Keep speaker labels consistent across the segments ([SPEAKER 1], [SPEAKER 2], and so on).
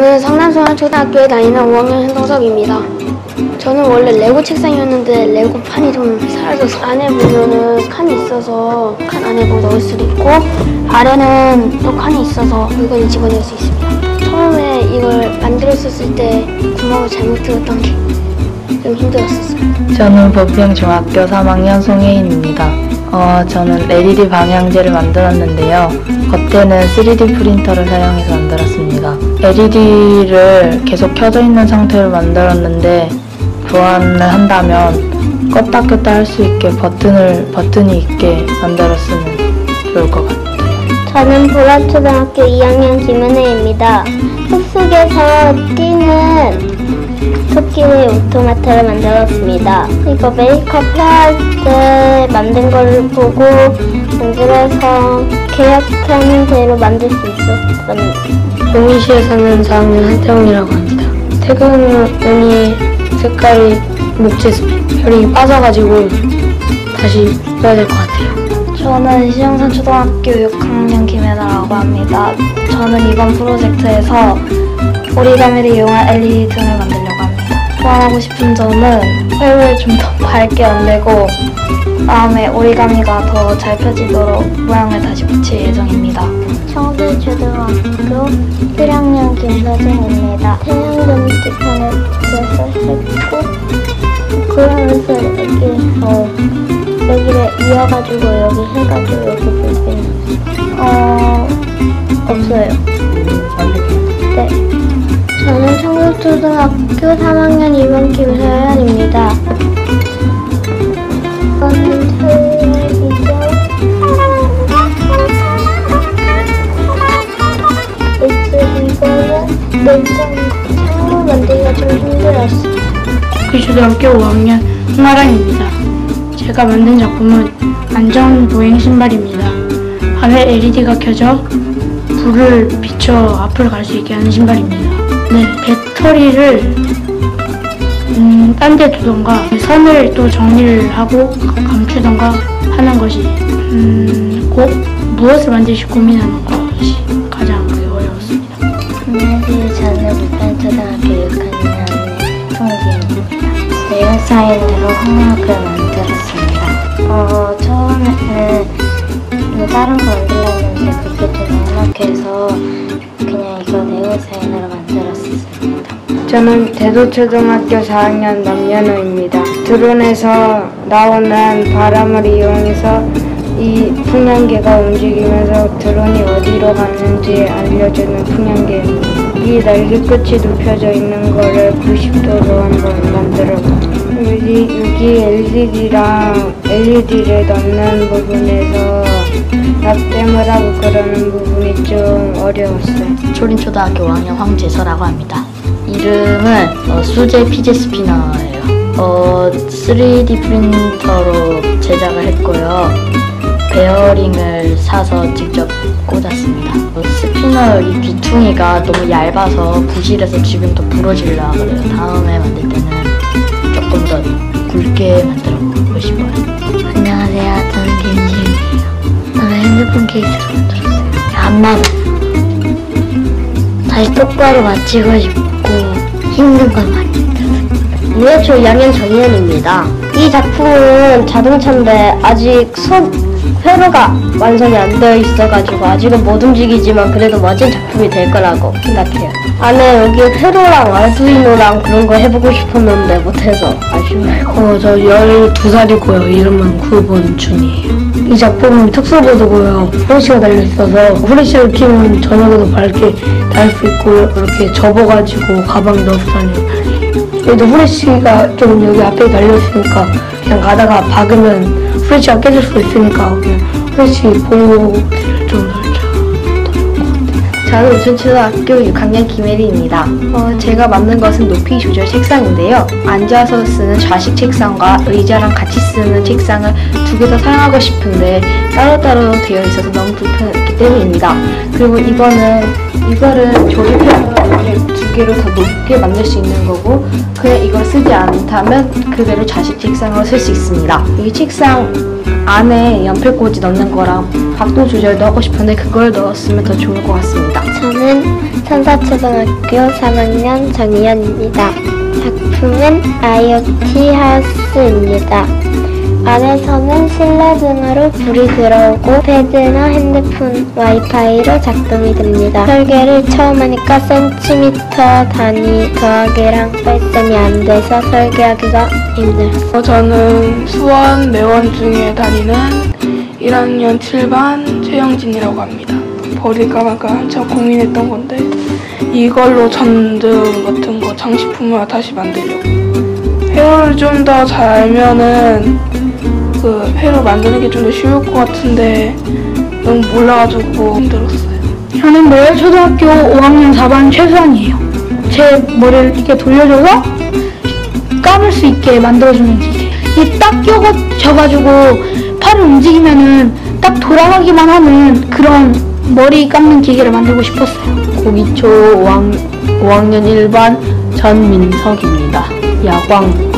[SPEAKER 1] 저는 상남소년초등학교에 다니는 5학년 현동석입니다. 저는 원래 레고 책상이었는데 레고 판이 좀 사라져서 안에 보면은 칸이 있어서 칸 안에 뭐 넣을 수도 있고 아래는 또 칸이 있어서 물건을 집어넣을 수 있습니다. 처음에 이걸 만들었을 때 구멍을 잘못 뚫었던 게 좀 힘들었었어요.
[SPEAKER 2] 저는 보평중학교 3학년 송혜인입니다. 저는 LED 방향제를 만들었는데요. 겉에는 3D 프린터를 사용해서 만들었습니다. LED를 계속 켜져 있는 상태로 만들었는데 보완을 한다면 껐다 켰다 할 수 있게 버튼이 있게 만들었으면 좋을 것 같아요.
[SPEAKER 3] 저는 보라초등학교 2학년 김은혜입니다. 숲속에서 뛰는 토끼의 오토마타를 만들었습니다. 이거 메이크업 해야 할 때 만든 걸 보고 만들어서 계획한 대로 만들 수 있었습니다.
[SPEAKER 1] 용인시에 사는 4학년 한태웅이라고 합니다. 태극은이 색깔이 별이 빠져가지고 다시 써야 될 것 같아요.
[SPEAKER 4] 저는 시정산초등학교 6학년 김혜나라고 합니다. 저는 이번 프로젝트에서 오리가미를 이용한 LED 등을 만들려고 합니다. 보완하고 싶은 점은 회를 좀 더 밝게 만들고 다음에 오리가미가 더 잘 펴지도록 모양을 다시 붙일 예정입니다.
[SPEAKER 3] 청주초등학교 1학년 김서진입니다. 태양금 뒤편에 붙여서 했고 그러면서 여기를 이어가지고 여기 해가지고 여기 볼펜 없어요. 네. 저는 청주초등학교 3학년 2반 김서연입니다. 이거는 텔레비전 이거는 창문 만들기가 좀 힘들었어요.
[SPEAKER 1] 초등학교 5학년 홍아랑입니다. 제가 만든 작품은 안전보행 신발입니다. 밤에 LED가 켜져 불을 비춰 앞으로 갈 수 있게 하는 신발입니다. 네, 배터리를 딴 데 두던가 선을 또 정리를 하고 감추던가 하는 것이 꼭 무엇을 만들지 고민하는 것이 가장 어려웠습니다.
[SPEAKER 3] 안녕하세요. 저는 부평초등학교 6학년 송지입니다. 네오사인으로 홍학을 만들었습니다. 처음에는 다른 거 만들려고 했는데 그게 좀 막막해서 그냥 이거 네오사인으로 만들었습니다.
[SPEAKER 5] 저는 대도초등학교 4학년 남연우입니다. 드론에서 나오는 바람을 이용해서 이 풍량계가 움직이면서 드론이 어디로 가는지 알려주는 풍량계입니다. 이 날개 끝이 눕혀져 있는 거를 90도로 한번 만들어봤어요. 여기 LED를 넣는 부분에서 납땜을 하고 그러는 부분이 좀 어려웠어요.
[SPEAKER 2] 초림초등학교 5학년 황재서라고 합니다. 이름은 수제 피제 스피너예요. 3D 프린터로 제작을 했고요. 베어링을 사서 직접 꽂았습니다. 스피너 이 귀퉁이가 너무 얇아서 부실해서 지금 더 부러지려고 그래요. 다음에 만들 때는 조금 더 굵게 만들어 보고 싶어요.
[SPEAKER 3] 안녕하세요. 저는 김지윤이에요. 저는 핸드폰 케이스를 만들었어요. 안 맞아요. 다시 똑바로 맞추고 싶고 힘든 걸 많이 힘들어요. 유해초 2학년 정희연입니다. 이 작품은 자동차인데 아직 회로가 완성이 안 되어 있어가지고 아직은 못 움직이지만 그래도 멋진 작품이 될 거라고 생각해요. 안에 여기 회로랑 아두이노랑 그런 거 해보고 싶었는데 못해서 아쉬워요.
[SPEAKER 1] 저 12살이고요. 이름은 구본준이에요. 이 작품은 특수보드고요. 후레쉬가 달려있어서 후레쉬를 키면 저녁에도 밝게 달 수 있고 이렇게 접어가지고 가방 넣어서 다니는 편이에요. 여기도 후레쉬가 좀 여기 앞에 달려있으니까 그냥 가다가 박으면 후레쉬가 깨질 수 있으니까 그냥 후레쉬 보호를 좀
[SPEAKER 4] 저는 우천초등학교 6학년 김혜리입니다. 제가 만든 것은 높이 조절 책상인데요. 앉아서 쓰는 좌식 책상과 의자랑 같이 쓰는 책상을 두 개 다 사용하고 싶은데 따로따로 되어 있어서 너무 불편했기 때문입니다. 그리고 이거를 조립해서
[SPEAKER 6] 아래 두 개로 더 높게 만들 수 있는 거고, 그냥 이걸 쓰지 않다면 그대로 자식 책상으로 쓸 수 있습니다. 이 책상 안에 연필꽂이 넣는 거랑 각도 조절도 하고 싶은데 그걸 넣었으면 더 좋을 것 같습니다.
[SPEAKER 3] 저는 천사초등학교 3학년 정희연입니다. 작품은 IoT 하우스입니다. 안에서는 실내 등으로 불이 들어오고 패드나 핸드폰 와이파이로 작동이 됩니다. 설계를 처음 하니까 센티미터 단위 더하기랑 뺄셈이 안 돼서 설계하기가 힘들었어요.
[SPEAKER 7] 저는 수원 매원 중에 다니는 1학년 7반 최영진이라고 합니다. 버릴까 말까 한참 고민했던 건데 이걸로 전등 같은 거 장식품을 다시 만들려고. 회로를 좀 더 잘 알면은 그 회로 만드는 게 좀 더 쉬울 것 같은데 너무 몰라가지고 힘들었어요.
[SPEAKER 1] 저는 매월 초등학교 5학년 4반 최수환이에요. 제 머리를 이렇게 돌려줘서 감을 수 있게 만들어주는 기계. 이게 딱 껴져가지고 팔을 움직이면은 딱 돌아가기만 하는 그런 머리 감는 기계를 만들고 싶었어요.
[SPEAKER 2] 고기초 5학년 1반 전민석입니다. 야광검이에요.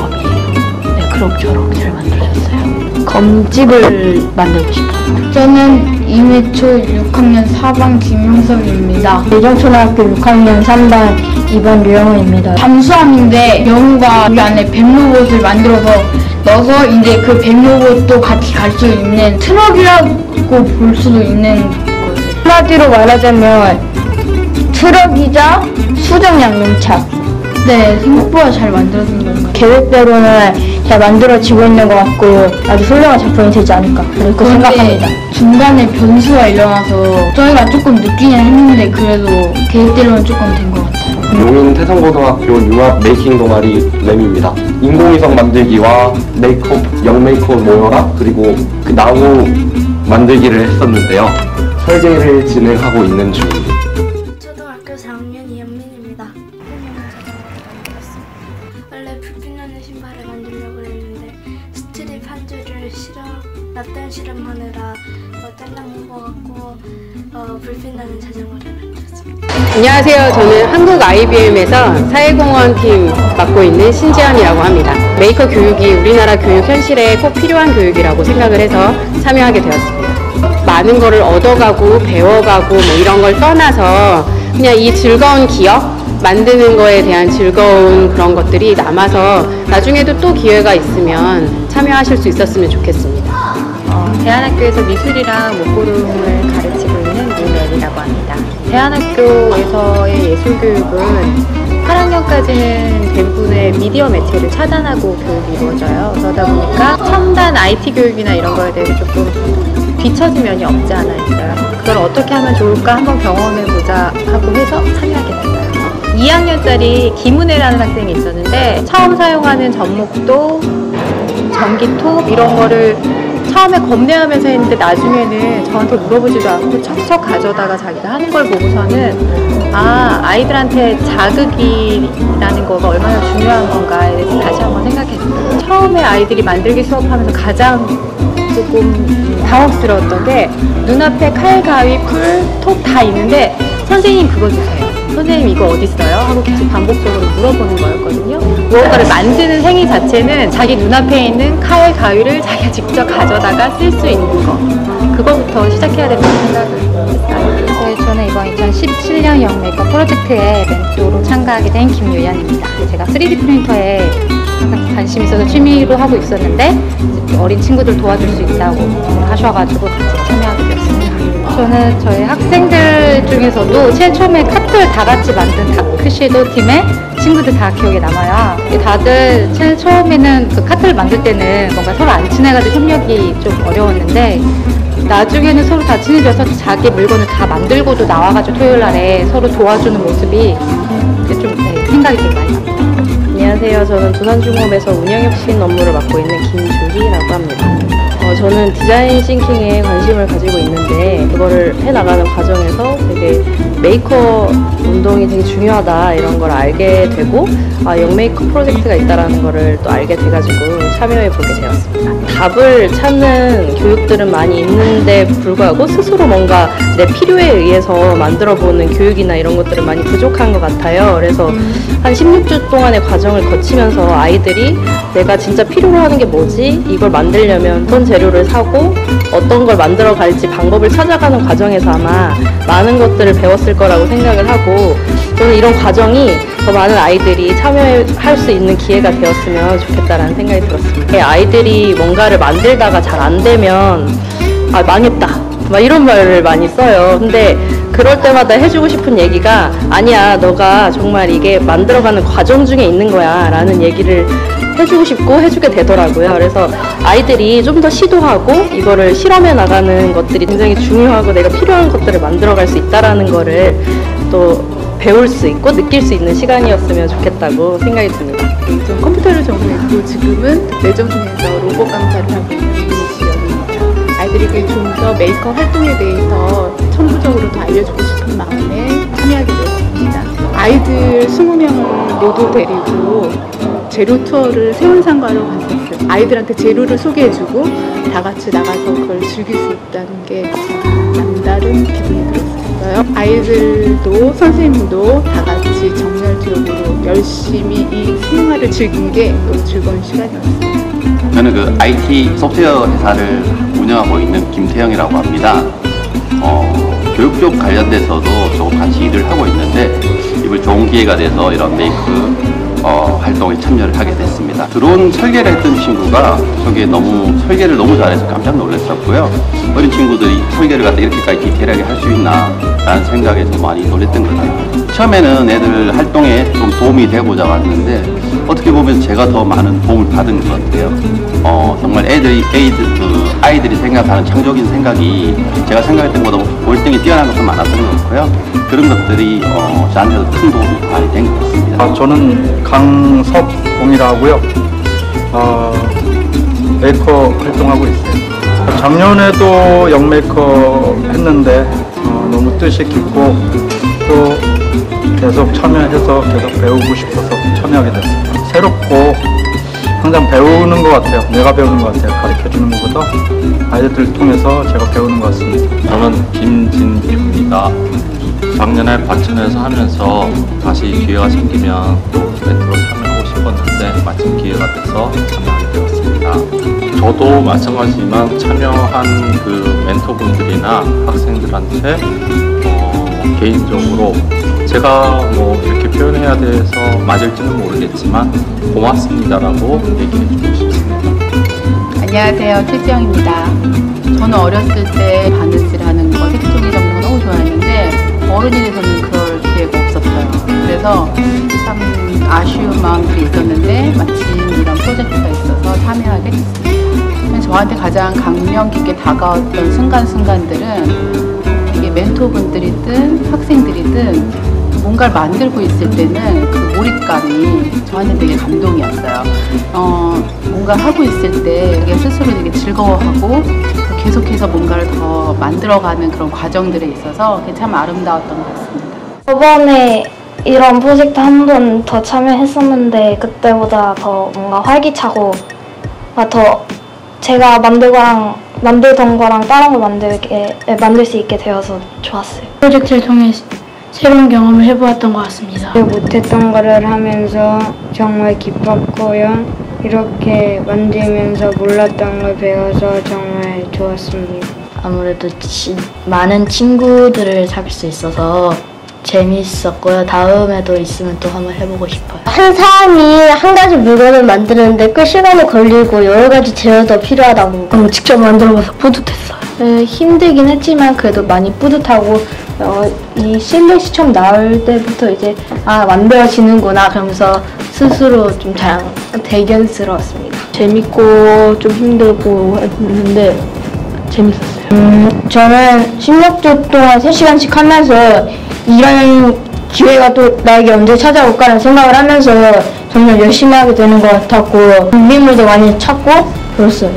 [SPEAKER 2] 네, 그럭저럭 잘 만들어졌어요. 검집을 만들고 싶어요.
[SPEAKER 5] 저는 이매초 6학년 4반 김용섭입니다.
[SPEAKER 1] 예정초등학교 6학년 3반 2반 류영은입니다.
[SPEAKER 5] 잠수함인데 영우가 이 안에 뱀로봇을 만들어서 넣어서 이제 그 뱀로봇도 같이 갈 수 있는 트럭이라고 볼 수도 있는 거예요. 한마디로 말하자면 트럭이자 수정 양념차. 네, 생각보다 잘 만들어진 것 같아요.
[SPEAKER 1] 계획대로는 잘 만들어지고 있는 것 같고 아주 훌륭한 작품이 되지 않을까 그렇게 생각합니다.
[SPEAKER 5] 중간에 변수가 일어나서 저희가 조금 늦기는 했는데 그래도 계획대로는 조금 된 것 같아요.
[SPEAKER 8] 용인 태성고등학교 융합 메이킹 동아리 램입니다. 인공위성 만들기와 메이크업, 영메이크업 모여라 그리고 그 나무 만들기를 했었는데요. 설계를 진행하고 있는 중입니다.
[SPEAKER 4] 초등학교 4학년 이현민입니다. 원래 불빛나는 신발을 만들려고 했는데 스트립 한 줄을 납땜 실험하느라 땡당 먹어갖고 불빛나는 자전거를 만들었습니다.
[SPEAKER 9] 안녕하세요. 저는 한국 IBM에서 사회공헌팀 맡고 있는 신지연이라고 합니다. 메이커 교육이 우리나라 교육 현실에 꼭 필요한 교육이라고 생각을 해서 참여하게 되었습니다. 많은 거를 얻어가고 배워가고 뭐 이런 걸 떠나서 그냥 이 즐거운 기억, 만드는 거에 대한 즐거운 그런 것들이 남아서 나중에도 또 기회가 있으면 참여하실 수 있었으면 좋겠습니다.
[SPEAKER 10] 대안학교에서 미술이랑 목구름을 가르치고 있는 문혜리라고 합니다. 대안학교에서의 예술교육은 8학년까지는 대부분의 미디어 매체를 차단하고 교육이 이루어져요. 그러다 보니까 첨단 IT 교육이나 이런 거에 대해서 조금 뒤처진 면이 없지 않아 있어요. 그걸 어떻게 하면 좋을까 한번 경험해보자 하고 해서 참여하게 됐어요. 2학년짜리 김은혜라는 학생이 있었는데 처음 사용하는 전목도 전기톱 이런 거를 처음에 겁내하면서 했는데 나중에는 저한테 물어보지도 않고 척척 가져다가 자기가 하는 걸 보고서는 아이들한테 자극이라는 거가 얼마나 중요한 건가에 대해서 다시 한번 생각했어요. 처음에 아이들이 만들기 수업하면서 가장 조금 당혹스러웠던 게 눈앞에 칼, 가위, 풀, 톱 다 있는데 선생님 그거 주세요. 선생님 이거 어디 있어요? 하고 계속 반복적으로 물어보는 거였거든요. 무언가를 만드는 행위 자체는 자기 눈앞에 있는 칼, 가위를 자기가 직접 가져다가 쓸 수 있는 거. 그거부터 시작해야 된다고 생각을 했어요.
[SPEAKER 11] 네, 저는 이번 2017년 영메이커 프로젝트에 멘토로 참가하게 된 김유연입니다. 제가 3D 프린터에 항상 관심 있어서 취미로 하고 있었는데 어린 친구들 도와줄 수 있다고 하셔가지고 같이 참여하게 되었습니다. 저는 저희 학생들 중에서도 제일 처음에 카트를 다 같이 만든 다크섀도우 팀의 친구들 다 기억에 남아요. 다들 제일 처음에는 그 카트를 만들 때는 뭔가 서로 안 친해가지고 협력이 좀 어려웠는데 나중에는 서로 다 친해져서 자기 물건을 다 만들고도 나와가지고 토요일 날에 서로 도와주는 모습이 좀 생각이 되게 많이 납니다.
[SPEAKER 12] 안녕하세요. 저는 두산중공업에서 운영혁신 업무를 맡고 있는 김주희라고 합니다. 저는 디자인 싱킹에 관심을 가지고 있는데 그거를 해나가는 과정에서 되게 메이커 운동이 되게 중요하다 이런 걸 알게 되고 영메이커 프로젝트가 있다라는 거를 또 알게 돼가지고 참여해 보게 되었습니다. 답을 찾는 교육들은 많이 있는데 불구하고 스스로 뭔가 내 필요에 의해서 만들어보는 교육이나 이런 것들은 많이 부족한 것 같아요. 그래서 한 16주 동안의 과정을 거치면서 아이들이 내가 진짜 필요로 하는 게 뭐지? 이걸 만들려면 어떤 재료를 사고 어떤 걸 만들어 갈지 방법을 찾아가는 과정에서 아마 많은 것들을 배웠을 거라고 생각을 하고 저는 이런 과정이 더 많은 아이들이 참여할 수 있는 기회가 되었으면 좋겠다라는 생각이 들었습니다. 아이들이 뭔가를 만들다가 잘 안 되면 망했다 막 이런 말을 많이 써요. 근데 그럴 때마다 해주고 싶은 얘기가 아니야, 너가 정말 이게 만들어가는 과정 중에 있는 거야 라는 얘기를 해주고 싶고 해주게 되더라고요. 그래서 아이들이 좀 더 시도하고 이거를 실험해 나가는 것들이 굉장히 중요하고 내가 필요한 것들을 만들어갈 수 있다라는 거를 또 배울 수 있고 느낄 수 있는 시간이었으면 좋겠다고 생각이 듭니다.
[SPEAKER 13] 전 컴퓨터를 전공했고 지금은 내정중에서 로봇 강사를 하고 있는 이시연입니다. 아이들에게 좀 더 메이커 활동에 대해서 천부적으로 더 알려주고 싶은 마음에 참여하게 되었습니다. 아이들 20명을 모두 데리고 재료 투어를 세운상가로 갔었어요. 아이들한테 재료를 소개해주고 다 같이 나가서 그걸 즐길 수 있다는 게 남다른 기분이 들었어요. 아이들도 선생님도 다 같이 정열적으로 열심히 이 생활을 즐긴 게 너무 즐거운 시간이었어요.
[SPEAKER 14] 저는 그 IT 소프트웨어 회사를 운영하고 있는 김태영이라고 합니다. 교육 쪽 관련돼서도 조금 같이 일을 하고 있는데 이번 좋은 기회가 돼서 이런 메이크 활동에 참여를 하게 됐습니다. 드론 설계를 했던 친구가 저게 설계를 너무 잘해서 깜짝 놀랐었고요. 어린 친구들이 설계를 갖다 이렇게까지 디테일하게 할 수 있나 라는 생각에 좀 많이 놀랐던 것 같아요. 처음에는 애들 활동에 좀 도움이 되고자 왔는데 어떻게 보면 제가 더 많은 도움을 받은 것 같아요. 정말 아이들이 생각하는 창조적인 생각이 제가 생각했던 것보다 월등히 뛰어난 것도 많았던 것 같고요. 그런 것들이 저한테도 큰 도움이 많이 된 것 같습니다.
[SPEAKER 15] 저는 강석봉이라고 하고요. 메이커 활동하고 있어요. 작년에도 영메이커 했는데 너무 뜻이 깊고 또 계속 참여해서 계속 배우고 싶어서 참여하게 됐습니다. 새롭고 항상 배우는 것 같아요. 내가 배우는 것 같아요. 가르쳐주는 것보다 아이들 통해서 제가 배우는 것 같습니다.
[SPEAKER 16] 저는 김진규입니다. 작년에 과천에서 하면서 다시 기회가 생기면 또 멘토로 참여하고 싶었는데 마침 기회가 돼서 참여하게 되었습니다. 저도 마찬가지지만 참여한 그 멘토분들이나 학생들한테 개인적으로 제가 이렇게 표현해야 돼서 맞을지는 모르겠지만 고맙습니다라고 얘기해주고 싶습니다.
[SPEAKER 17] 안녕하세요, 최지영입니다. 저는 어렸을 때 바느질하는 거, 색종이 접는 거 너무 좋아했는데 어른이 돼서는 그럴 기회가 없었어요. 그래서 참 아쉬운 마음들이 있었는데 마침 이런 프로젝트가 있어서 참여하게 됐습니다. 저한테 가장 감명 깊게 다가왔던 순간순간들은 이게 멘토분들이든 학생들이든 뭔가를 만들고 있을 때는 그 몰입감이 저한테 되게 감동이었어요. 뭔가 하고 있을 때 이게 스스로 되게 즐거워하고 계속해서 뭔가를 더 만들어가는 그런 과정들에 있어서 그게 참 아름다웠던 것 같습니다.
[SPEAKER 4] 저번에 이런 프로젝트 한 번 더 참여했었는데 그때보다 더 뭔가 활기차고 더 제가 만들던 거랑 다른 걸 만들 수 있게 되어서 좋았어요.
[SPEAKER 1] 프로젝트를 통해 새로운 경험을 해보았던 것 같습니다.
[SPEAKER 18] 못했던 거를 하면서 정말 기뻤고요. 이렇게 만들면서 몰랐던 걸 배워서 정말 좋았습니다.
[SPEAKER 2] 아무래도 많은 친구들을 사귈 수 있어서 재미있었고요. 다음에도 있으면 또 한번 해보고 싶어요.
[SPEAKER 3] 한 사람이 한 가지 물건을 만드는데 꽤 시간이 걸리고 여러 가지 재료도 필요하다 보니까
[SPEAKER 1] 직접 만들어봐서 뿌듯했어요.
[SPEAKER 6] 힘들긴 했지만 그래도 많이 뿌듯하고 이 실루엣이 처음 나올 때부터 이제 만들어지는구나 그러면서 스스로 좀 대견스러웠습니다. 재밌고 좀 힘들고 했는데 재밌었어요.
[SPEAKER 1] 저는 16주 동안 3시간씩 하면서 이런 기회가 또 나에게 언제 찾아올까라는 생각을 하면서 점점 열심히 하게 되는 것 같았고 준비물도 많이 찾고 그랬어요.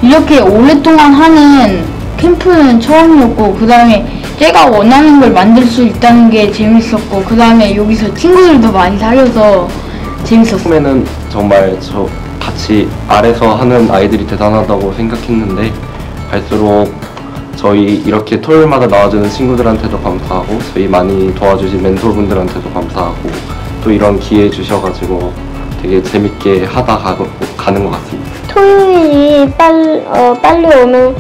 [SPEAKER 5] 이렇게 오랫동안 하는 캠프는 처음이었고 그 다음에 제가 원하는 걸 만들 수 있다는 게 재밌었고, 그 다음에 여기서 친구들도 많이 사귀어서 재밌었어요.
[SPEAKER 8] 처음에는 정말 저 같이 아래서 하는 아이들이 대단하다고 생각했는데 갈수록 저희 이렇게 토요일마다 나와주는 친구들한테도 감사하고 저희 많이 도와주신 멘토분들한테도 감사하고 또 이런 기회 주셔가지고 되게 재밌게 하다 가는 것 같습니다.
[SPEAKER 3] 토요일이 빨리 오면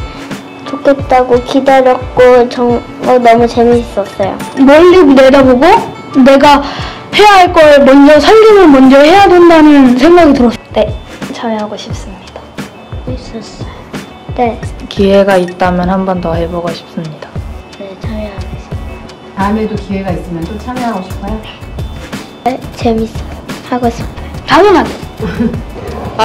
[SPEAKER 3] 좋겠다고 기다렸고 너무 재밌었어요.
[SPEAKER 1] 멀리 내다보고 내가 해야 할 걸 먼저 설계를 먼저 해야 된다는 생각이 들었어요.
[SPEAKER 4] 네, 참여하고 싶습니다.
[SPEAKER 3] 있었어요. 네.
[SPEAKER 2] 기회가 있다면 한 번 더 해보고 싶습니다.
[SPEAKER 3] 네, 참여하겠습니다.
[SPEAKER 9] 다음에도 기회가 있으면 또 참여하고 싶어요?
[SPEAKER 3] 네, 재밌어요. 하고 싶어요.
[SPEAKER 1] 당연하죠.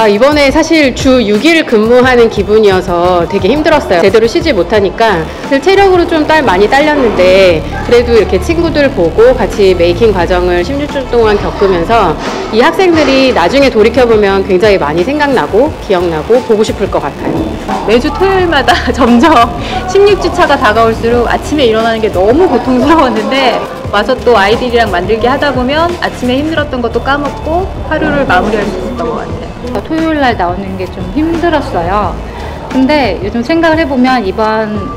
[SPEAKER 9] 이번에 사실 주 6일 근무하는 기분이어서 되게 힘들었어요. 제대로 쉬지 못하니까 사실 체력으로 좀 많이 딸렸는데 그래도 이렇게 친구들 보고 같이 메이킹 과정을 16주 동안 겪으면서 이 학생들이 나중에 돌이켜보면 굉장히 많이 생각나고 기억나고 보고 싶을 것 같아요.
[SPEAKER 10] 매주 토요일마다 점점 16주차가 다가올수록 아침에 일어나는 게 너무 고통스러웠는데 와서 또 아이들이랑 만들기 하다 보면 아침에 힘들었던 것도 까먹고 하루를 마무리할 수 있었던 것 같아요.
[SPEAKER 11] 토요일 날 나오는 게 좀 힘들었어요. 근데 요즘 생각을 해보면 이번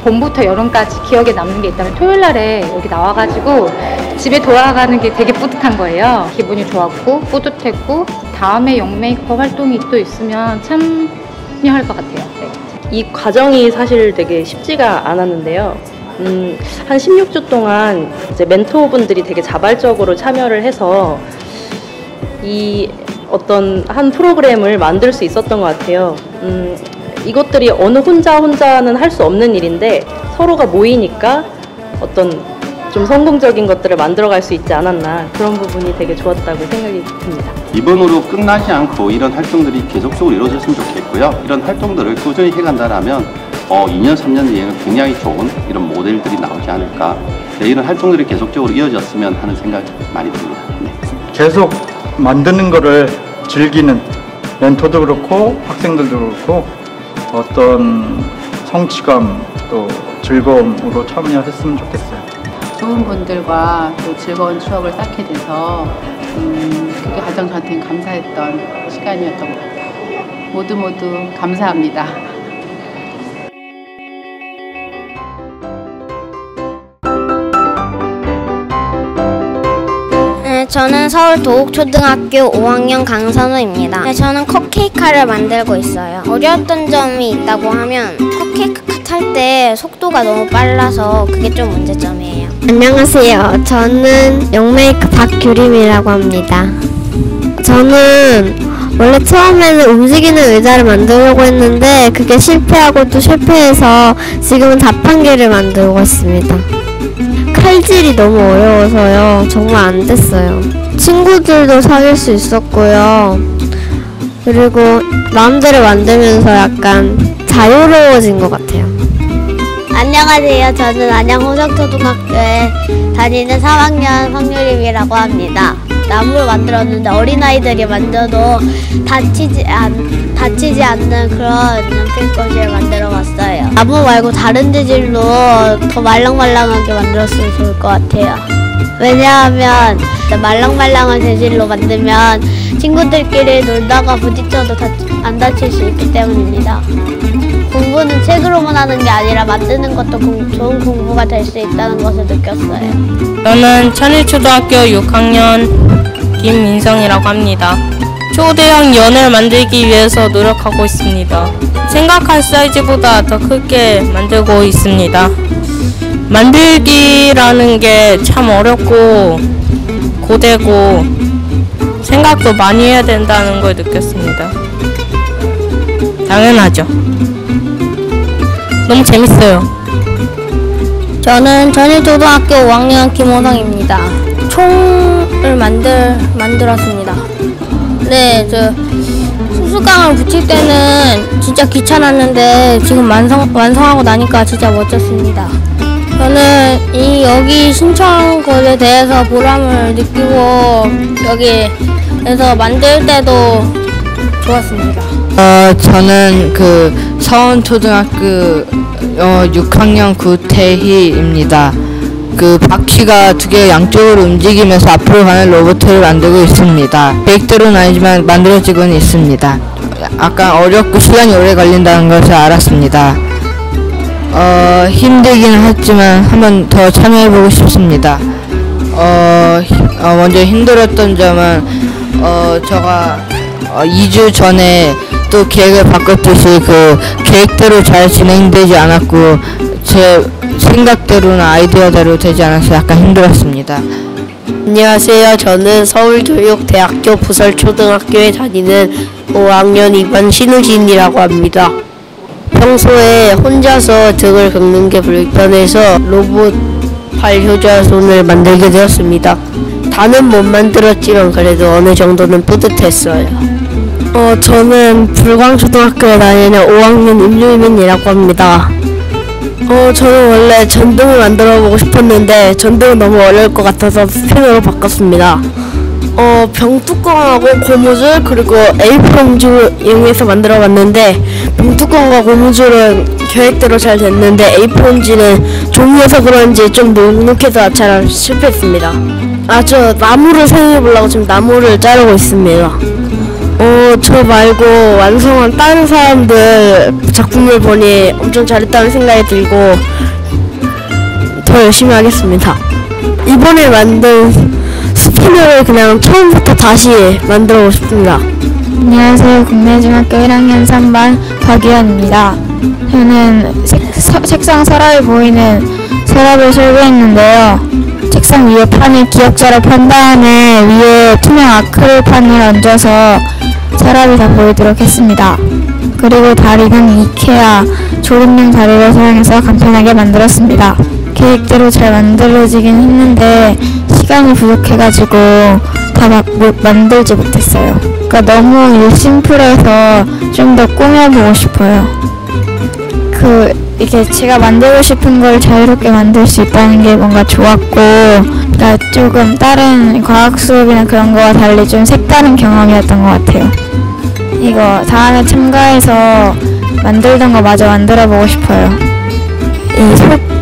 [SPEAKER 11] 봄부터 여름까지 기억에 남는 게 있다면 토요일 날에 여기 나와가지고 집에 돌아가는 게 되게 뿌듯한 거예요. 기분이 좋았고 뿌듯했고 다음에 영메이커 활동이 또 있으면 참여할 것 같아요. 네.
[SPEAKER 12] 이 과정이 사실 되게 쉽지가 않았는데요. 한 16주 동안 이제 멘토분들이 되게 자발적으로 참여를 해서 이 어떤 한 프로그램을 만들 수 있었던 것 같아요. 이것들이 어느 혼자는 할 수 없는 일인데 서로가 모이니까 어떤 좀 성공적인 것들을 만들어갈 수 있지 않았나 그런 부분이 되게 좋았다고 생각이 듭니다.
[SPEAKER 14] 이번으로 끝나지 않고 이런 활동들이 계속적으로 이루어졌으면 좋겠고요. 이런 활동들을 꾸준히 해간다면 2년, 3년 뒤에는 굉장히 좋은 이런 모델들이 나오지 않을까. 네, 이런 활동들이 계속적으로 이어졌으면 하는 생각이 많이 듭니다. 네.
[SPEAKER 15] 계속 만드는 거를 즐기는 멘토도 그렇고 학생들도 그렇고 어떤 성취감 또 즐거움으로 참여했으면 좋겠어요.
[SPEAKER 17] 좋은 분들과 또 즐거운 추억을 쌓게 돼서 그게 가장 저한테는 감사했던 시간이었던 것 같아요. 모두 감사합니다.
[SPEAKER 3] 저는 서울 도곡초등학교 5학년 강선우입니다. 저는 컵케이크를 만들고 있어요. 어려웠던 점이 있다고 하면 컵케이크 탈 때 속도가 너무 빨라서 그게 좀 문제점이에요. 안녕하세요. 저는 영메이크 박규림이라고 합니다. 저는 원래 처음에는 움직이는 의자를 만들려고 했는데 그게 실패하고 또 실패해서 지금은 자판기를 만들고 있습니다. 칼질이 너무 어려워서요. 정말 안 됐어요. 친구들도 사귈 수 있었고요. 그리고 마음대로 만들면서 약간 자유로워진 것 같아요. 안녕하세요. 저는 안양 호성초등학교에 다니는 3학년 황유림이라고 합니다. 나무를 만들었는데 어린아이들이 만져도 다치지 않는 그런 연필꽂이를 만들어봤어요. 나무 말고 다른 재질로 더 말랑말랑하게 만들었으면 좋을 것 같아요. 왜냐하면 말랑말랑한 재질로 만들면 친구들끼리 놀다가 부딪혀도 안 다칠 수 있기 때문입니다. 공부는 책으로만 하는 게 아니라 만드는 것도 좋은 공부가 될 수 있다는 것을 느꼈어요.
[SPEAKER 19] 저는 천일초등학교 6학년 김민성이라고 합니다. 초대형 연을 만들기 위해서 노력하고 있습니다. 생각한 사이즈보다 더 크게 만들고 있습니다. 만들기라는 게 참 어렵고 고되고 생각도 많이 해야 된다는 걸 느꼈습니다. 당연하죠. 너무 재밌어요.
[SPEAKER 3] 저는 전일초등학교 5학년 김호성입니다. 총을 만들었습니다. 네, 수수깡을 붙일 때는 진짜 귀찮았는데 지금 완성하고 나니까 진짜 멋졌습니다. 저는 여기 신청한 것에 대해서 보람을 느끼고 여기에서 만들 때도 좋았습니다.
[SPEAKER 20] 저는 그 서원초등학교 6학년 구태희입니다. 그 바퀴가 두 개 양쪽으로 움직이면서 앞으로 가는 로봇을 만들고 있습니다. 계획대로는 아니지만 만들어지고는 있습니다. 약간 어렵고 시간이 오래 걸린다는 것을 알았습니다. 힘들기는 했지만 한번 더 참여해보고 싶습니다. 먼저 힘들었던 점은 제가 2주 전에 또 계획을 바꿨듯이 그 계획대로 잘 진행되지 않았고 제 생각대로나 아이디어대로 되지 않아서 약간 힘들었습니다.
[SPEAKER 21] 안녕하세요. 저는 서울교육대학교 부설초등학교에 다니는 5학년 2반 신우진이라고 합니다. 평소에 혼자서 등을 긁는 게 불편해서 로봇 발 효자손을 만들게 되었습니다. 다는 못 만들었지만 그래도 어느 정도는 뿌듯했어요. 저는 불광초등학교에 다니는 5학년 임유민이라고 합니다. 저는 원래 전등을 만들어 보고 싶었는데 전등은 너무 어려울 것 같아서 스피너로 바꿨습니다. 병뚜껑하고 고무줄 그리고 A4 용지를 이용해서 만들어 봤는데 병뚜껑과 고무줄은 계획대로 잘 됐는데 A4 용지는 종이여서 그런지 좀 눅눅해서 잘 실패했습니다. 저 나무를 사용해 보려고 지금 나무를 자르고 있습니다. 저 말고 완성한 다른 사람들 작품을 보니 엄청 잘했다는 생각이 들고 더 열심히 하겠습니다. 이번에 만든 스피너를 그냥 처음부터 다시 만들어보고 싶습니다.
[SPEAKER 22] 안녕하세요. 국내중학교 1학년 3반 박유현입니다. 저는 책상 서랍이 보이는 서랍을 설계했는데요. 책상 위에 판을 기역자로 판 다음에 위에 투명 아크릴판을 얹어서 서랍이 다 보이도록 했습니다. 그리고 다리는 이케아 조립용 다리를 사용해서 간편하게 만들었습니다. 계획대로 잘 만들어지긴 했는데 시간이 부족해가지고 다 만들지 못했어요. 그러니까 너무 심플해서 좀 더 꾸며보고 싶어요. 이게 제가 만들고 싶은 걸 자유롭게 만들 수 있다는 게 뭔가 좋았고, 그러니까 조금 다른 과학 수업이나 그런 거와 달리 좀 색다른 경험이었던 것 같아요. 이거 다음에 참가해서 만들던 거 마저 만들어 보고 싶어요.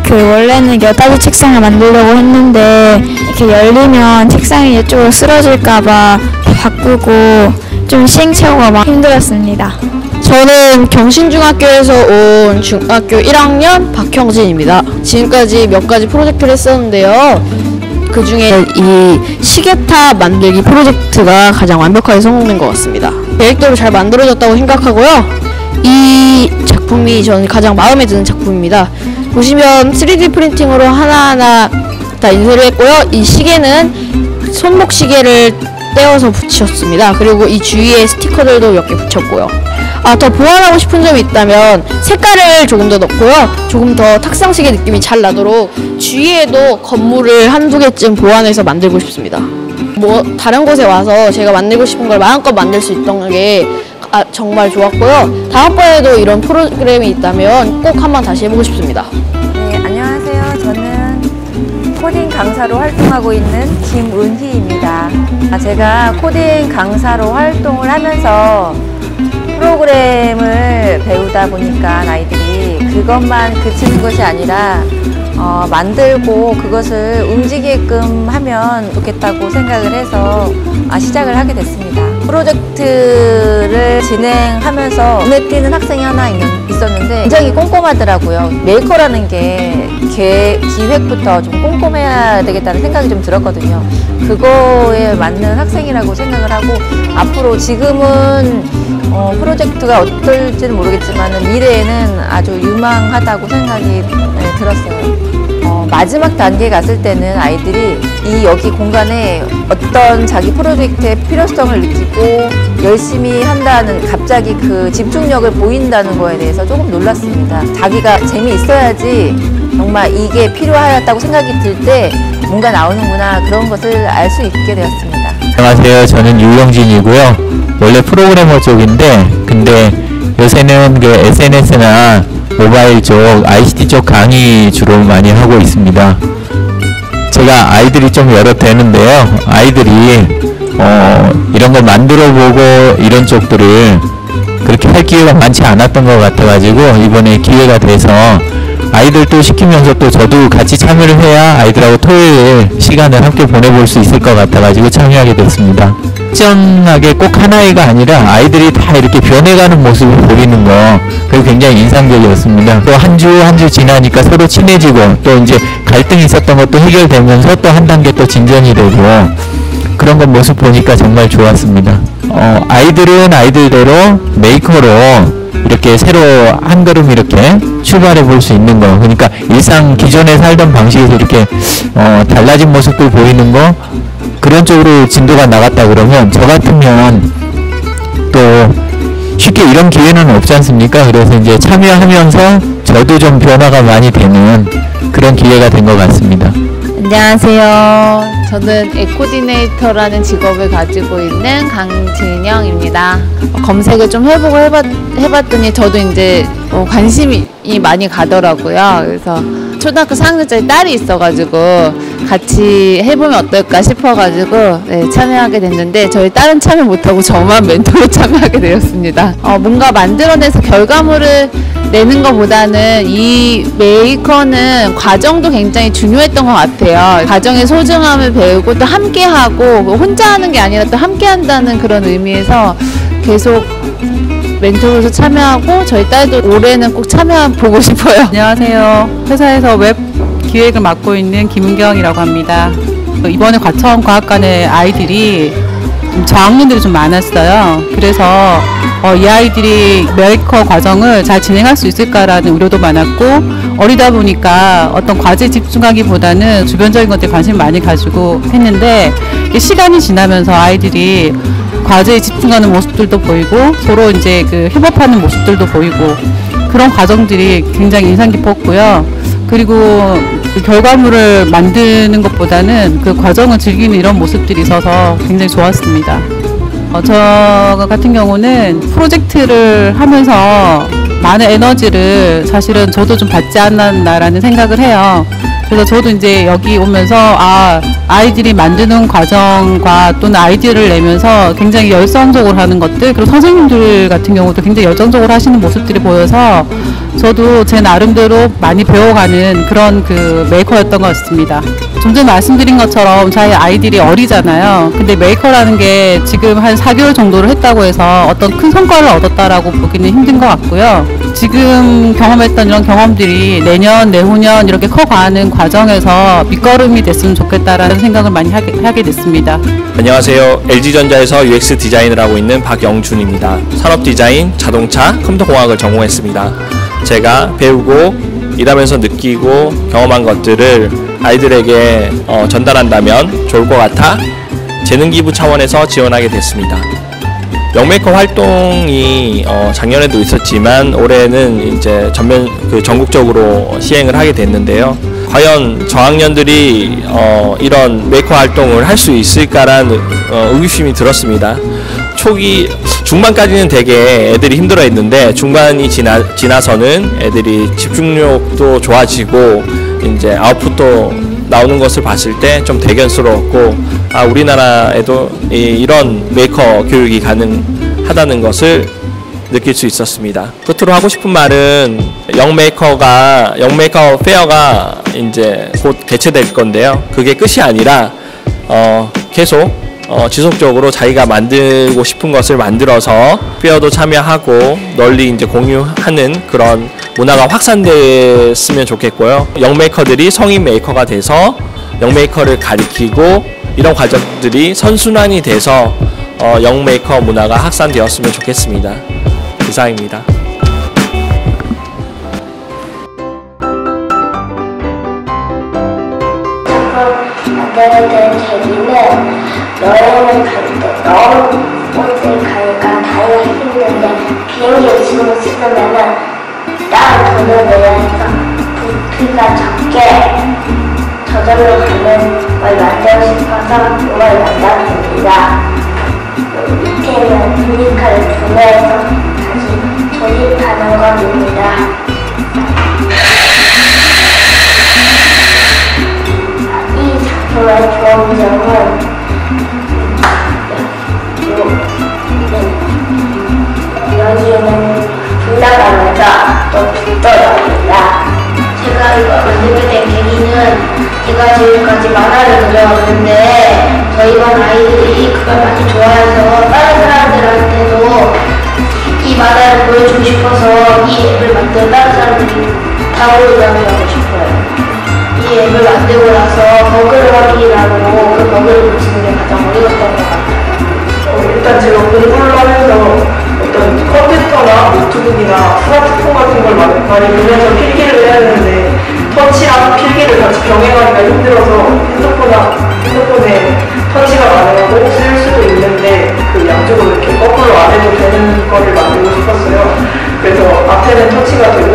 [SPEAKER 22] 원래는 8가지 책상을 만들려고 했는데 이렇게 열리면 책상이 이쪽으로 쓰러질까봐 바꾸고 좀 시행착오가 막 힘들었습니다.
[SPEAKER 12] 저는 경신중학교에서 온 중학교 1학년 박형진입니다. 지금까지 몇 가지 프로젝트를 했었는데요. 그 중에 이 시계탑 만들기 프로젝트가 가장 완벽하게 성공된 것 같습니다. 계획대로 잘 만들어졌다고 생각하고요. 이 작품이 저는 가장 마음에 드는 작품입니다. 보시면 3D 프린팅으로 하나하나 다 인쇄를 했고요. 이 시계는 손목 시계를 떼어서 붙였습니다. 그리고 이 주위에 스티커들도 몇 개 붙였고요. 더 보완하고 싶은 점이 있다면 색깔을 조금 더 넣고요. 조금 더 탁상시계 느낌이 잘 나도록 주위에도 건물을 한두 개쯤 보완해서 만들고 싶습니다. 다른 곳에 와서 제가 만들고 싶은 걸 마음껏 만들 수 있던 게 정말 좋았고요. 다음번에도 이런 프로그램이 있다면 꼭 한번 다시 해보고 싶습니다.
[SPEAKER 23] 네, 안녕하세요. 저는 코딩 강사로 활동하고 있는 김은희입니다. 제가 코딩 강사로 활동을 하면서 프로그램을 배우다 보니까 아이들이 그것만 그치는 것이 아니라 만들고 그것을 움직이게끔 하면 좋겠다고 생각을 해서 시작을 하게 됐습니다. 프로젝트를 진행하면서 눈에 띄는 학생이 하나 있었는데 굉장히 꼼꼼하더라고요. 메이커라는 게 기획부터 좀 꼼꼼해야 되겠다는 생각이 좀 들었거든요. 그거에 맞는 학생이라고 생각을 하고 앞으로 지금은 프로젝트가 어떨지는 모르겠지만 미래에는 아주 유망하다고 생각이 들었어요. 마지막 단계에 갔을 때는 아이들이 여기 공간에 어떤 자기 프로젝트의 필요성을 느끼고 열심히 한다는 갑자기 그 집중력을 보인다는 거에 대해서 조금 놀랐습니다. 자기가 재미있어야지 정말 이게 필요하였다고 생각이 들 때 뭔가 나오는구나 그런 것을 알 수 있게 되었습니다.
[SPEAKER 24] 안녕하세요. 저는 유영진이고요. 원래 프로그래머 쪽인데 근데 요새는 그 SNS나 모바일 쪽, ICT 쪽 강의 주로 많이 하고 있습니다. 제가 아이들이 좀 여러 되는데요. 아이들이 이런 걸 만들어 보고 이런 쪽들을 그렇게 할 기회가 많지 않았던 것 같아가지고 이번에 기회가 돼서 아이들도 시키면서 또 저도 같이 참여를 해야 아이들하고 토요일 시간을 함께 보내볼 수 있을 것 같아가지고 참여하게 됐습니다. 특정하게 꼭 하나이가 아니라 아이들이 다 이렇게 변해가는 모습을 보이는 거, 그게 굉장히 인상적이었습니다. 또 한 주 한 주 지나니까 서로 친해지고 또 이제 갈등이 있었던 것도 해결되면서 또 한 단계 또 진전이 되고 그런 것 모습 보니까 정말 좋았습니다. 아이들은 아이들대로 메이커로 이렇게 새로 한 걸음 이렇게 출발해 볼 수 있는 거, 그러니까 일상 기존에 살던 방식에서 이렇게 달라진 모습들 보이는 거, 그런 쪽으로 진도가 나갔다 그러면 저 같으면 또 쉽게 이런 기회는 없지 않습니까? 그래서 이제 참여하면서 저도 좀 변화가 많이 되는 그런 기회가 된 것 같습니다.
[SPEAKER 7] 안녕하세요. 저는 에코디네이터라는 직업을 가지고 있는 강진영입니다. 검색을 좀 해봤더니 저도 이제 관심이 많이 가더라고요. 그래서 초등학교 4학년짜리 딸이 있어가지고 같이 해보면 어떨까 싶어가지고 참여하게 됐는데 저희 딸은 참여 못하고 저만 멘토로 참여하게 되었습니다. 뭔가 만들어내서 결과물을 내는 것보다는 이 메이커는 과정도 굉장히 중요했던 것 같아요. 과정의 소중함을 배우고 또 함께하고 혼자 하는 게 아니라 또 함께한다는 그런 의미에서 계속 멘토로서 참여하고 저희 딸도 올해는 꼭 참여보고 싶어요.
[SPEAKER 17] 안녕하세요. 회사에서 웹 기획을 맡고 있는 김은경이라고 합니다. 이번에 과천과학관의 아이들이 저학년들이 좀 많았어요. 그래서 이 아이들이 메이커 과정을 잘 진행할 수 있을까라는 우려도 많았고, 어리다 보니까 어떤 과제에 집중하기보다는 주변적인 것들에 관심을 많이 가지고 했는데, 시간이 지나면서 아이들이 과제에 집중하는 모습들도 보이고 서로 이제 그 협업하는 모습들도 보이고 그런 과정들이 굉장히 인상 깊었고요. 그리고 그 결과물을 만드는 것보다는 그 과정을 즐기는 이런 모습들이 있어서 굉장히 좋았습니다. 저 같은 경우는 프로젝트를 하면서 많은 에너지를 사실은 저도 좀 받지 않았나라는 생각을 해요. 그래서 저도 이제 여기 오면서 아이들이 만드는 과정과 또는 아이디어를 내면서 굉장히 열성적으로 하는 것들, 그리고 선생님들 같은 경우도 굉장히 열정적으로 하시는 모습들이 보여서 저도 제 나름대로 많이 배워가는 그런 그 메이커였던 것 같습니다. 좀 전에 말씀드린 것처럼 저희 아이들이 어리잖아요. 근데 메이커라는 게 지금 한 4개월 정도를 했다고 해서 어떤 큰 성과를 얻었다라고 보기는 힘든 것 같고요. 지금 경험했던 이런 경험들이 내년, 내후년 이렇게 커가는 과정에서 밑거름이 됐으면 좋겠다라는 생각을 많이 하게 됐습니다.
[SPEAKER 13] 안녕하세요. LG전자에서 UX 디자인을 하고 있는 박영준입니다. 산업디자인, 자동차, 컴퓨터공학을 전공했습니다. 제가 배우고 일하면서 느끼고 경험한 것들을 아이들에게 전달한다면 좋을 것 같아 재능기부 차원에서 지원하게 됐습니다. 영메이커 활동이 작년에도 있었지만 올해는 이제 전국적으로 시행을 하게 됐는데요. 과연 저학년들이 이런 메이커 활동을 할 수 있을까라는 의구심이 들었습니다. 초기 중반까지는 되게 애들이 힘들어했는데 중반이 지나서는 애들이 집중력도 좋아지고 이제 아웃풋도 나오는 것을 봤을 때 좀 대견스러웠고, 우리나라에도 이런 메이커 교육이 가능하다는 것을 느낄 수 있었습니다. 끝으로 하고 싶은 말은 영메이커 페어가 이제 곧 개최될 건데요. 그게 끝이 아니라 계속 지속적으로 자기가 만들고 싶은 것을 만들어서 페어도 참여하고 널리 이제 공유하는 그런 문화가 확산됐으면 좋겠고요. 영메이커들이 성인 메이커가 돼서 영메이커를 가리키고 이런 과정들이 선순환이 돼서 영메이커 문화가 확산되었으면 좋겠습니다. 이상입니다.
[SPEAKER 3] 만들게 된 계기는 여행을 갈 때 너무 옷을 가니까 다니기 힘든데 비행기에 짐을 싣으면은 다른 돈을 내야 해서 부피가 적게 저절로 가는 걸 만들고 싶어서 이걸 만들었습니다. 밑에는 비니카를 구매해서 다시 조립하는 것입니다. 이 작품의 좋은 점은 여기에 떠납니다. 제가 이걸 만들게 된 계기는 제가 지금까지 만화를 그려왔는데 저희 반 아이들이 그걸 많이 좋아해서 다른 사람들한테도 이 만화를 보여주고 싶어서 이 앱을 만들어 다른 사람들이 다운로드하고 싶어요. 이 앱을 만들고 나서 버그를 확인하고 그 버그를 고치는 게 가장 어려웠던 것 같아요.
[SPEAKER 5] 일단 제가 공부를 하면서 어떤 컴퓨터나 노트북이나 스마트폰 같은 걸 많이 보면서 필기를 해야 되는데 터치랑 필기를 같이 병행하기가 힘들어서 핸드폰에 터치가 가능하고 쓸 수도 있는데 그 양쪽으로 이렇게 거꾸로 안 해도 되는 거를 만들고 싶었어요. 그래서 앞에는 터치가 되고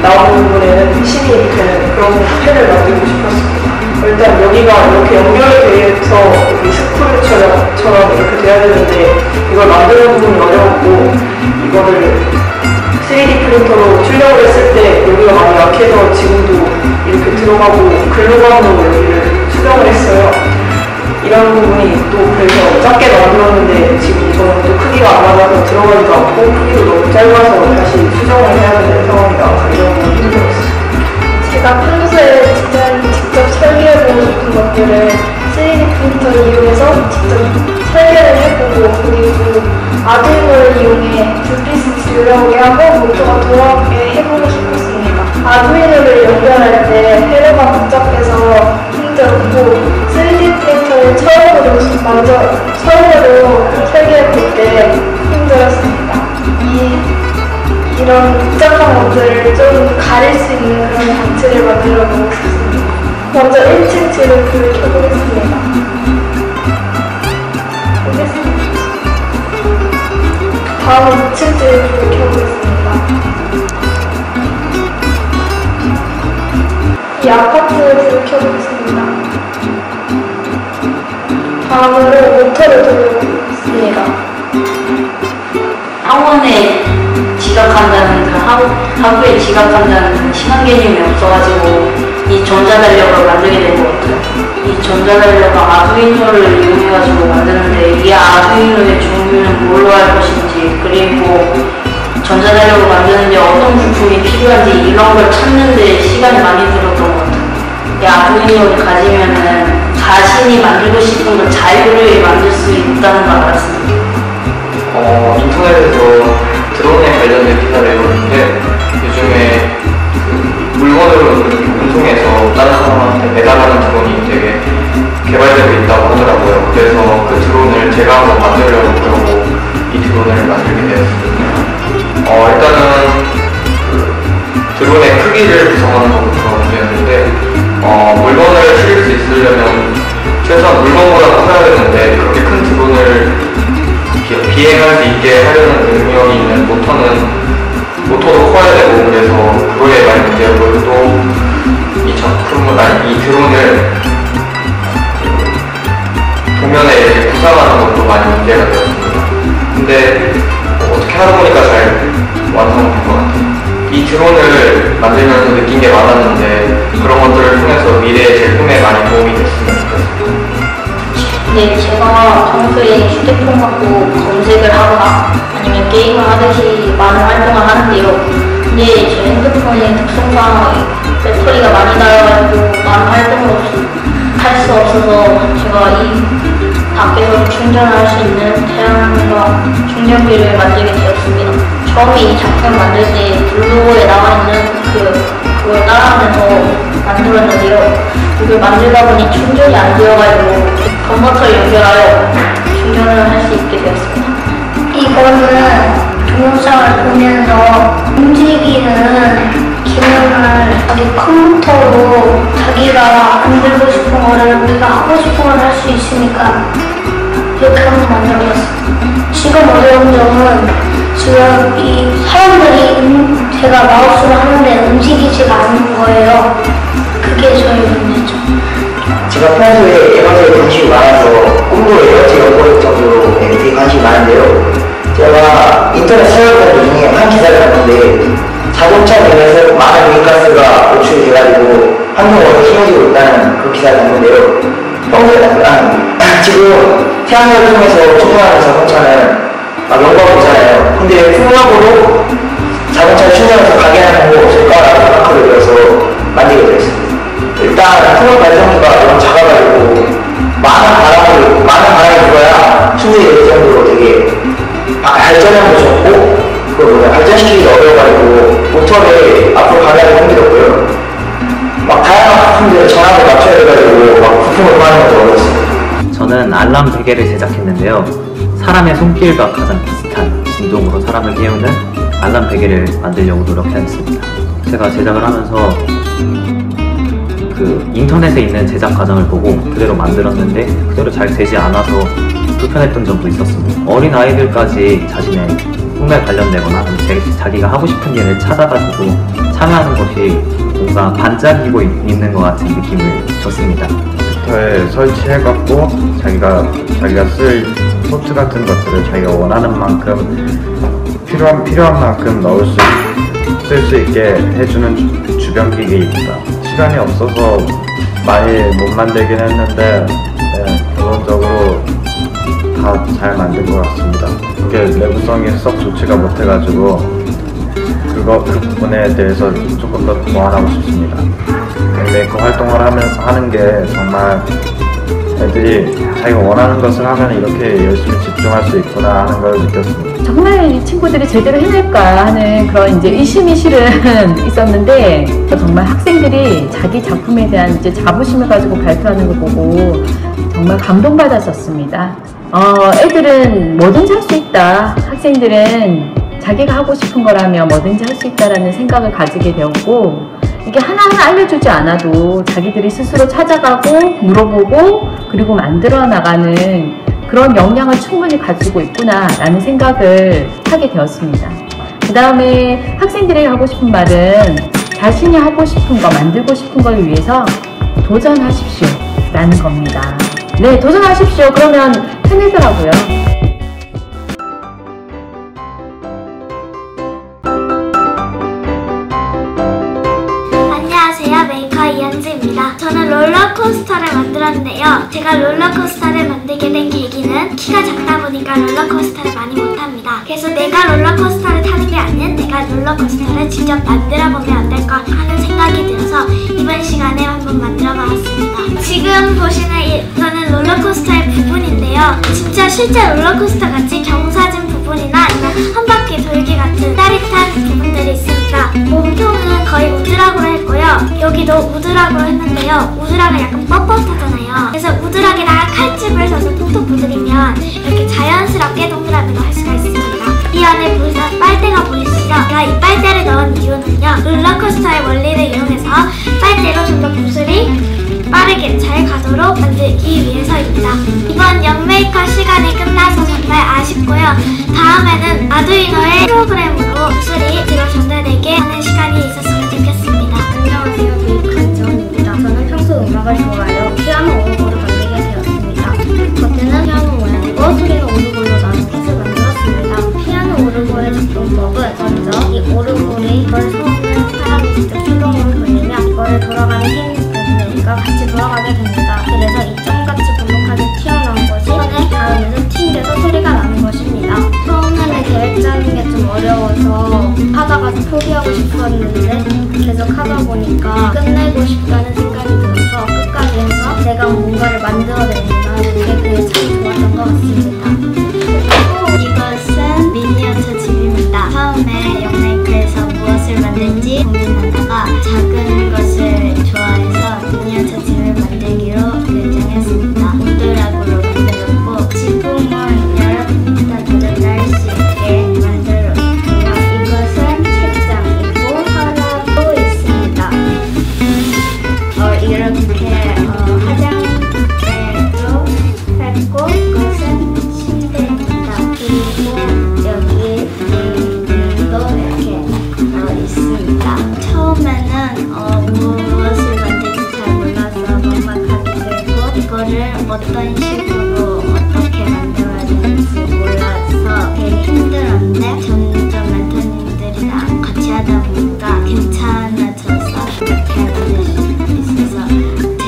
[SPEAKER 5] 나오는 부분에는 힘이 되는 그런 펜을 만들고 싶었습니다. 일단 여기가 이렇게 연결이 돼서 여기 스크류처럼 이렇게 돼야 되는데 이걸 만드는 부분이 어려웠고 이거를 3D 프린터로 출력을 했을 때 여기가 많이 약해서 지금도 이렇게 들어가고 글루건으로 여기를 수정을 했어요. 이런 부분이 또 그래서 작게 만들었는데 지금 이거는 또 크기가 안 맞아서 들어가지도 않고 크기도 너무 짧아서 다시 수정을 해야 되는 상황이라 이런 부분이 힘들었어요.
[SPEAKER 4] 제가 평소에 직접 설계해보고 싶은 것들을 3D 프린터를 이용해서 직접 설계를 해보고 그리고 아두이노를 이용해 불빛을 들어오게 하고 모터가 돌아오게 해보고 싶었습니다. 아두이노를 연결할 때 회로가 복잡해서 힘들었고 3D 프린터를 처음으로 설계해볼 때 힘들었습니다. 이런 복잡한 것들을 좀 가릴 수 있는 그런 장치를 만들어 보고 싶습니다. 먼저 1층 집을 불을 켜보겠습니다. 다음은 2층 집을 불을 켜보겠습니다. 이 아파트를 불을 켜보겠습니다. 다음으로 모터를 돌려보겠습니다.
[SPEAKER 2] 학원에 지각한다는 학교에 지각한다는 시간 개념이 없어가지고 이 전자달력을 만들게 된 것 같아요. 이 전자달력과 아두이노를 이용해가지고 만드는데 이 아두이노의 종류는 뭘로 할 것인지 그리고 전자달력을 만드는데 어떤 부품이 필요한지 이런 걸 찾는데 시간이 많이 들었던 것 같아요. 이 아두이노를 가지면은 자신이 만들고 싶은 걸 자유롭게 만들 수 있다는 걸 알았습니다.
[SPEAKER 8] 인터넷에서 드론에 관련된 기사를 읽었는데 요즘에 물건을 운송해서 다른 사람한테 배달하는 드론이 되게 개발되고 있다고 하더라고요. 그래서 그 드론을 제가 한번 만들려고 그러고 이 드론을 만들게 되었습니다. 일단은 드론의 크기를 구성하는 것부터 문제였는데 물건을 실을 수 있으려면 최소한 물건보다 커야 되는데 그렇게 큰 드론을 비행할 수 있게 하려는 능력이 있는 모터도 커야 되고 그래서 그거에 많이 문제였고 또 이 드론을 도면에 이렇게 구상하는 것도 많이 문제가 되었습니다. 근데 어떻게 하다 보니까 잘 완성된 것 같아요. 이 드론을 만들면서 느낀 게 많았는데 그런 것들을 통해서 미래의 제품에 많이 도움이 됐으면 좋겠습니다.
[SPEAKER 2] 네, 제가 평소에 휴대폰 갖고 검색을 하거나 아니면 게임을 하듯이 많은 활동을 하는데요. 근데 제 핸드폰의 특성상 배터리가 많이 닳아가지고 많은 활동을 할 수 없어서 제가 이 밖에서 충전할 수 있는 태양광 충전기를 만들게 되었습니다. 처음에 이 작품을 만들 때 블로그에 나와 있는 그걸 따라하면서 만들었는데요. 이걸 만들다 보니 충전이 안 되어가지고 컨버터를 연결하여 충전을 할 수 있게 되었습니다.
[SPEAKER 3] 이거는 동영상을 보면서 움직이는 기능을 자기 컴퓨터로 자기가 만들고 싶은 거를 우리가 하고 싶은 걸 할 수 있으니까 이렇게 한번 만들어봤습니다. 지금 어려운 점은 지금 이 사람들이 제가 마우스로 하는데 움직이지가 않는 거예요. 그게 저희 문제죠.
[SPEAKER 6] 제가 평소에 에너지에 관심이 많아서 꿈도 에너지가 보일 정도로 되게 관심이 많은데요. 제가 인터넷 서적들 중에 한 기사를 봤는데 자동차 내에서 많은 유해가스가 노출이 돼가지고 환경이 심해지고 있다는 그 기사를 봤는데요. 평소에 지금 태양열을 통해서 충전하는 자동차는 영광이 있잖아요. 근데 풍력으로 자동차를 충전해서 가게 하는 방법이 없을까라고 생각하게 되어서 만들게 되었습니다. 일단 트럭 발전기가 너무 작아가지고 많은 바람이 불어야 충분히 될 정도로 되게 발전량도 적고 발전시키기 어려워가지고 모터를 앞으로 가기가 힘들었고요. 막 다양한 부품들을 전압을 맞춰야 돼가지고 막 부품을 구하는 것도 어려웠습니다.
[SPEAKER 1] 저는 알람 베개를 제작했는데요. 사람의 손길과 가장 비슷한 진동으로 사람을 깨우는 알람 베개를 만들려고 노력했습니다. 제가 제작을 하면서 그 인터넷에 있는 제작 과정을 보고 그대로 만들었는데 그대로 잘 되지 않아서 불편했던 점도 있었습니다. 어린 아이들까지 자신의 꿈에 관련되거나 자기가 하고 싶은 일을 찾아가지고 참여하는 것이 뭔가 반짝이고 있는 것 같은 느낌을 줬습니다.
[SPEAKER 9] 컴퓨터에 설치해갖고 자기가 쓸 소트 같은 것들을 자기가 원하는 만큼 필요한 만큼 쓸 수 있게 해주는 주변 기기입니다. 시간이 없어서 많이 못 만들긴 했는데 기본적으로 다 잘 만든 것 같습니다. 그게 내구성이 썩 좋지가 못해가지고 그 부분에 대해서 조금 더 보완하고 싶습니다. 메이커 활동을 하는 게 정말 애들이 자기가 원하는 것을 하면 이렇게 열심히 집중할 수 있구나 하는 걸 느꼈습니다.
[SPEAKER 16] 정말 이 친구들이 제대로 해낼까 하는 그런 이제 의심이 실은 있었는데 정말 학생들이 자기 작품에 대한 이제 자부심을 가지고 발표하는 걸 보고 정말 감동받았었습니다. 애들은 뭐든지 할 수 있다. 학생들은 자기가 하고 싶은 거라면 뭐든지 할 수 있다라는 생각을 가지게 되었고 이게 하나하나 알려주지 않아도 자기들이 스스로 찾아가고 물어보고 그리고 만들어 나가는 그런 역량을 충분히 가지고 있구나라는 생각을 하게 되었습니다. 그 다음에 학생들이 하고 싶은 말은 자신이 하고 싶은 거, 만들고 싶은 걸 위해서 도전하십시오 라는 겁니다. 네, 도전하십시오. 그러면 해내더라고요.
[SPEAKER 18] 안녕하세요. 메이커 이현주입니다. 저는 롤러코스터를 만들었는데요. 제가 롤러코스터를 만들게 된 계기는 키가 작다 보니까 롤러코스터를 많이 못합니다. 그래서 내가 롤러코스터를 타는 게 아닌 내가 롤러코스터를 직접 만들어보면 어떨까 하는 생각이 들어서 이번 시간에 한번 만들어봤습니다. 지금 보시는 이거는 롤러코스터의 부분인데요. 진짜 실제 롤러코스터 같이 경사진 부분이나 아니면 한 바퀴 돌기 같은 짜릿한 부분들이 있습니다. 몸통은 거의 우드락으로 했고요. 여기도 우드락으로 했는데요. 우드락은 약간 뻣뻣하잖아요. 그래서 우드락에다가 칼집을 써서 톡톡 두드리면 이렇게 자연스럽게 동그라미로 할 수가 있습니다. 이 안에 보이는 빨대가 보이시죠? 제가 이 빨대를 넣은 이유는요. 롤러코스터의 원리를 이용해서 빨대로 좀 더 붓슬이 빠르게 잘 가도록 만들기 위해서입니다. 이번 영메이커 시간이 끝나서 정말 아쉽고요. 다음에는 아두이노의 프로그램으로 붓슬이 뒤로 전달되게 하는 시간이 있었으면 좋겠습니다.
[SPEAKER 25] 안녕하세요. 메이커 이재원입니다. 저는 평소 음악을 좋아하여 피아노 오르골을 만들게 되었습니다. 겉에는 피아노 모양이고 소리가 오르골로 나는 캣을 만들었습니다. 피아노 오르골의 작동법은 먼저 이 오르골이 이걸 손을 사람이 직접 수동으로 돌리면 이거를 돌아가는 힘 때문에 같이 돌아가게 됩니다. 그래서 이 점같이 볼록하게 튀어나온 것이 손에 닿으면서 튕겨서 소리가 나는 것입니다. 처음에는 계획 짜는 게 좀 어려워서 하다가 포기하고 싶었는데 계속 하다 보니까 끝내고 싶다는 생각이 들어서 끝까지 해서 내가 뭔가를 만들어낸다. 그게 참 좋았던 것 같습니다.
[SPEAKER 18] 이것은 미니어처 집입니다. 처음에 영메이커에서 무엇을 만들지 고민하다가 작은 것을 좋아해서 미니어처 집을 만들기로 결정했습니다. 우드락으로 만들었고 지붕은 여러분보다 도전할 수 있게 만들었고요. 이것은 책장이고 하나도 있습니다. 이렇게 화장대로 했고 이것은 침대입니다. 그리고 여기 도 이렇게 있습니다. 처음에는 무엇을 만들지 잘 몰라서 막막하게 되고 이거를 어떤 식으로 어떻게 만들어야 되는지 몰라서 되게 힘들었는데 점점 멘토님들이랑 같이 하다 보니까 괜찮아져서 이렇게 만들 수 있어서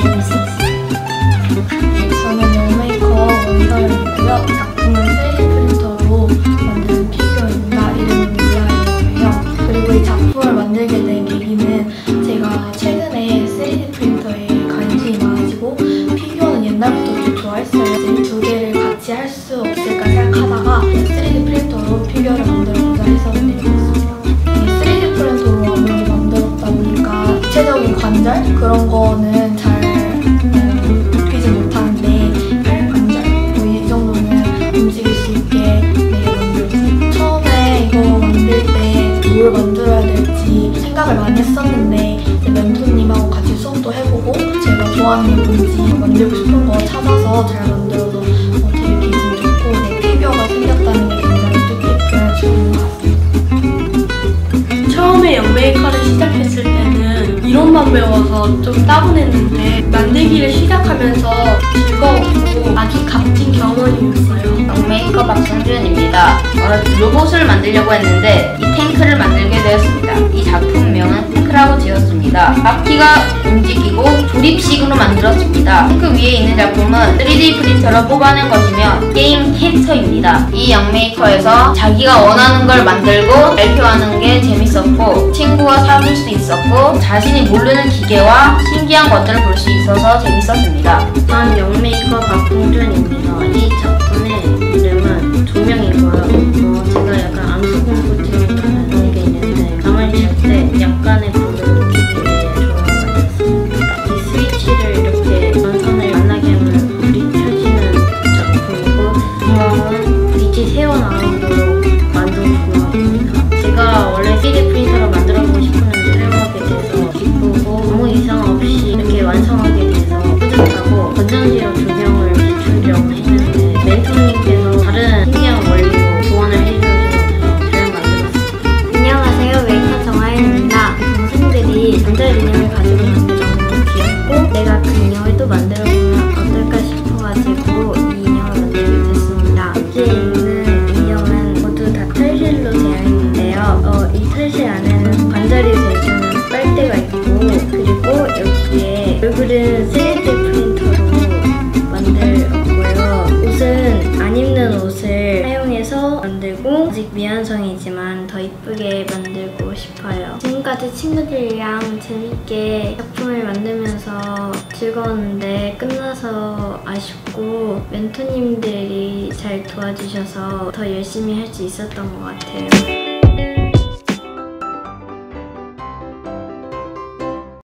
[SPEAKER 18] 재밌었어요.
[SPEAKER 25] 저는 영메이커 원더였고요. 작품은 3D 프린터로 만든 피규어입니다. 이름은 밀라이어예요. 그리고
[SPEAKER 4] 영감이 뭔지 만들고 싶은 거 찾아서 잘 만들어서 되게 기분 좋고 내 피규어가 생겼다는 게 굉장히 뜻깊은 기분인 것 같습니다.
[SPEAKER 10] 처음에 영메이커를 시작했을 때는 이론만 배워서 좀 따분했는데 만들기를 시작하면서 즐거웠고 아주 값진 경험이었어요.
[SPEAKER 2] 영메이커 박성준입니다. 로봇을 만들려고 했는데 이 탱크를 만들게 되었습니다. 이 작품명은 탱크라고 지었습니다. 바퀴가 움직이고 조립식으로 만들었습니다. 탱크 위에 있는 작품은 3D 프린터로 뽑아낸 것이며 게임 캐릭터입니다. 이 영메이커에서 자기가 원하는 걸 만들고 발표하는 게 재밌었고 친구와 사귈 수 있었고 자신이 모르는 기계와 신기한 것들을 볼 수 있어서 재밌었습니다.
[SPEAKER 25] 전 영메이커 박봉준입니다. 이 작품의 이름은 조명이고요. 제가 약간 암소공포증이 있는 게 있는데 잠을 잘 때 약간의 불을 느끼기 위해 조명을 만들었습니다. 이 스위치를 이렇게 전선을 만나게 하면 불이 켜지는 작품이고 구멍은 빛이 새어나오도록 만든 구멍입니다. 제가 원래 3D 프린터로 만들어보고 싶었는데 사용하게 돼서 기쁘고 아무 이상 없이 이렇게 완성하게 돼서 뿌듯하고 건전지로 조명을 비추려고 했는데 멘토님께서 다른 신기한 원리로 조언을 해주셔서 잘 만들었습니다. 안녕하세요. 메이커 정하연입니다. 동생들이 반달 인형을 가지고 있는 게 너무 귀엽고 내가 그 인형을 또 만들어보면 어떨까 싶어가지고 이 인형을 만들게 됐습니다. 여기에 있는 인형은 모두 다 탈실로 되어 있는데요. 이 탈실 안에는 관절이 돼주는 빨대가 있고 그리고 여기에 얼굴은 3D 프린터로 만들었고요. 옷은 안 입는 옷을 사용해서 만들고 아직 미완성이지만 더 이쁘게 만들고 싶어요. 지금까지 친구들이랑 재밌게 작품을 만들면서 즐거웠는데 끝나서 아쉽고 멘토님들이 잘 도와주셔서 더 열심히 할 수 있었던 것 같아요.